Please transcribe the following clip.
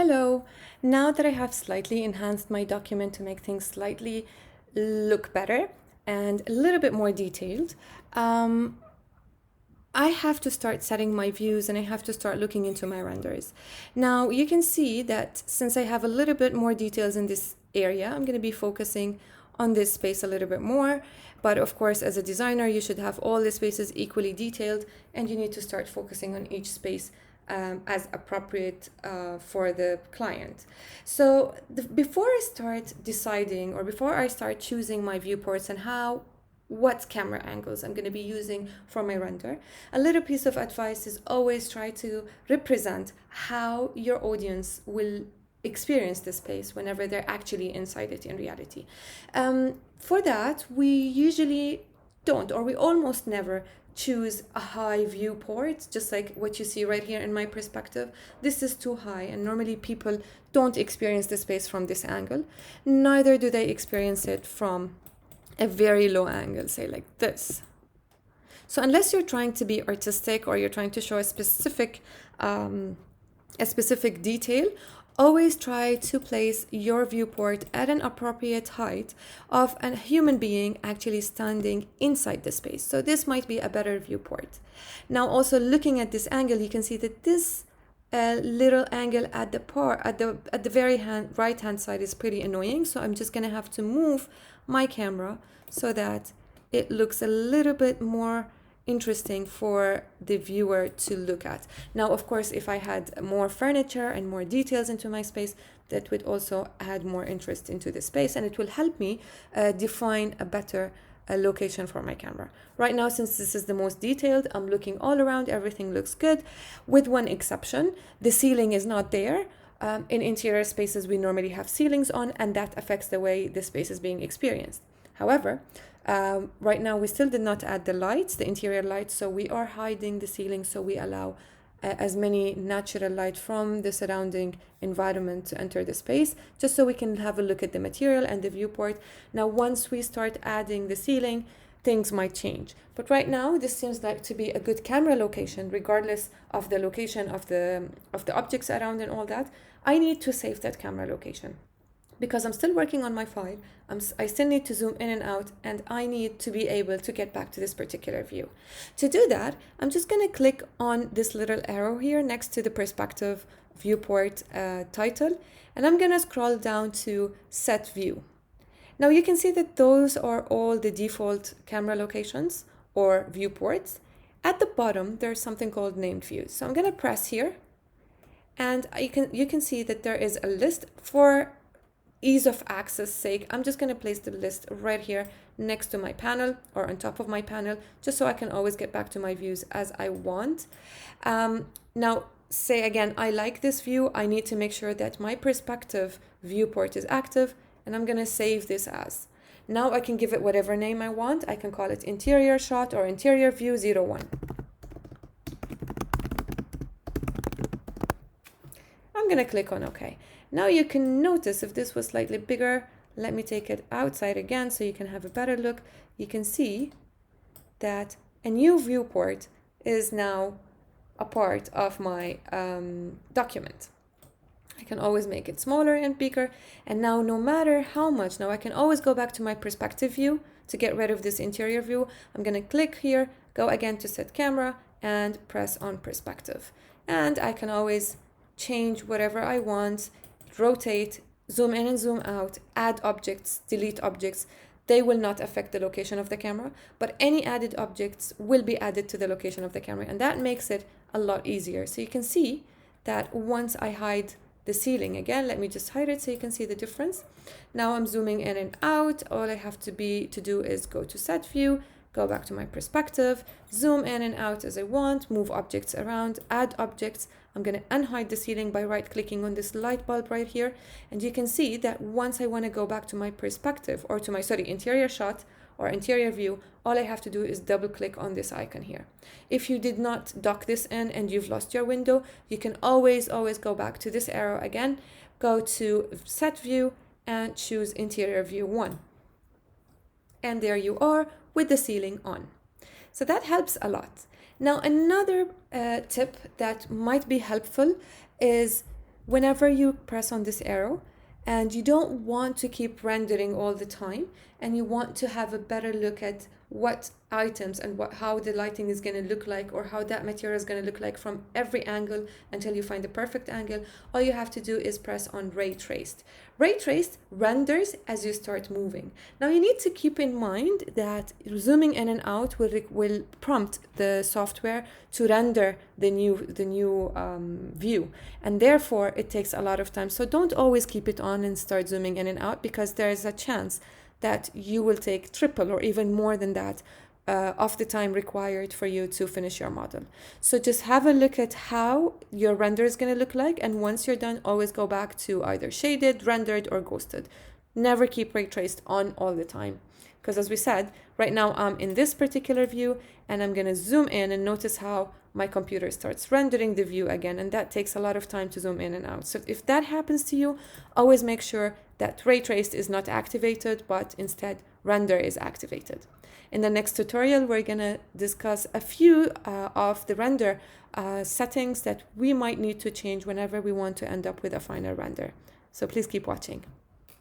Hello. Now that I have slightly enhanced my document to make things slightly look better and a little bit more detailed, I have to start setting my views and I have to start looking into my renders. Now you can see that since I have a little bit more details in this area, I'm going to be focusing on this space a little bit more. But of course, as a designer, you should have all the spaces equally detailed and you need to start focusing on each space as appropriate for the client. So before I start deciding or before I start choosing my viewports and what camera angles I'm going to be using for my render, a little piece of advice is always try to represent how your audience will experience the space whenever they're actually inside it in reality. For that, we usually don't, or we almost never choose a high viewport, just like what you see right here in my perspective. This is too high, and normally people don't experience the space from this angle. Neither do they experience it from a very low angle, say like this. So unless you're trying to be artistic or you're trying to show a specific detail, always try to place your viewport at an appropriate height of a human being actually standing inside the space. So this might be a better viewport. Now also looking at this angle, you can see that this little angle at the very right hand side is pretty annoying. So I'm just gonna have to move my camera so that it looks a little bit more interesting for the viewer to look at. Now, of course, if I had more furniture and more details into my space, that would also add more interest into the space and it will help me define a better location for my camera. Right now, since this is the most detailed, I'm looking all around, everything looks good, with one exception. The ceiling is not there. In interior spaces, we normally have ceilings on, and that affects the way the space is being experienced. However, right now we still did not add the lights, the interior lights, so we are hiding the ceiling, so we allow as many natural light from the surrounding environment to enter the space, just so we can have a look at the material and the viewport. Now, once we start adding the ceiling, things might change. But right now, this seems like to be a good camera location, regardless of the location of the objects around and all that. I need to save that camera location because I'm still working on my file. I still need to zoom in and out, and I need to be able to get back to this particular view. To do that, I'm just gonna click on this little arrow here next to the perspective viewport title, and I'm gonna scroll down to set view. Now you can see that those are all the default camera locations or viewports. At the bottom, there's something called named views. So I'm gonna press here, and you can see that there is a list. For ease of access sake, I'm just going to place the list right here next to my panel or on top of my panel, just so I can always get back to my views as I want. Now, say again, I like this view. I need to make sure that my perspective viewport is active, and I'm going to save this as. Now I can give it whatever name I want. I can call it interior shot or interior view 01. I'm going to click on OK. Now you can notice if this was slightly bigger, let me take it outside again so you can have a better look. You can see that a new viewport is now a part of my document. I can always make it smaller and bigger. And now no matter how much, now I can always go back to my perspective view to get rid of this interior view. I'm going to click here, go again to set camera and press on perspective. And I can always change whatever I want, rotate, zoom in and zoom out, add objects, delete objects. They will not affect the location of the camera, but any added objects will be added to the location of the camera, and that makes it a lot easier. So you can see that once I hide the ceiling again, let me just hide it so you can see the difference. Now I'm zooming in and out. All I have to do is go to set view, go back to my perspective, zoom in and out as I want, move objects around, add objects. I'm going to unhide the ceiling by right-clicking on this light bulb right here. And you can see that once I want to go back to my perspective or to my, interior shot or interior view, all I have to do is double-click on this icon here. If you did not dock this in and you've lost your window, you can always go back to this arrow again, go to set view and choose interior view 1. And there you are with the ceiling on. So that helps a lot. Now, another tip that might be helpful is whenever you press on this arrow and you don't want to keep rendering all the time, and you want to have a better look at what items and how the lighting is going to look like, or how that material is going to look like from every angle until you find the perfect angle, all you have to do is press on ray traced. Ray traced renders as you start moving. Now you need to keep in mind that zooming in and out will prompt the software to render the new view, and therefore it takes a lot of time. So don't always keep it on and start zooming in and out, because there is a chance that you will take triple or even more than that of the time required for you to finish your model. So just have a look at how your render is going to look like, and once you're done, always go back to either shaded, rendered, or ghosted. Never keep ray traced on all the time, because as we said, right now I'm in this particular view and I'm going to zoom in and notice how my computer starts rendering the view again, and that takes a lot of time to zoom in and out. So if that happens to you, always make sure that ray traced is not activated, but instead render is activated. In the next tutorial, we're going to discuss a few of the render settings that we might need to change whenever we want to end up with a final render. So please keep watching.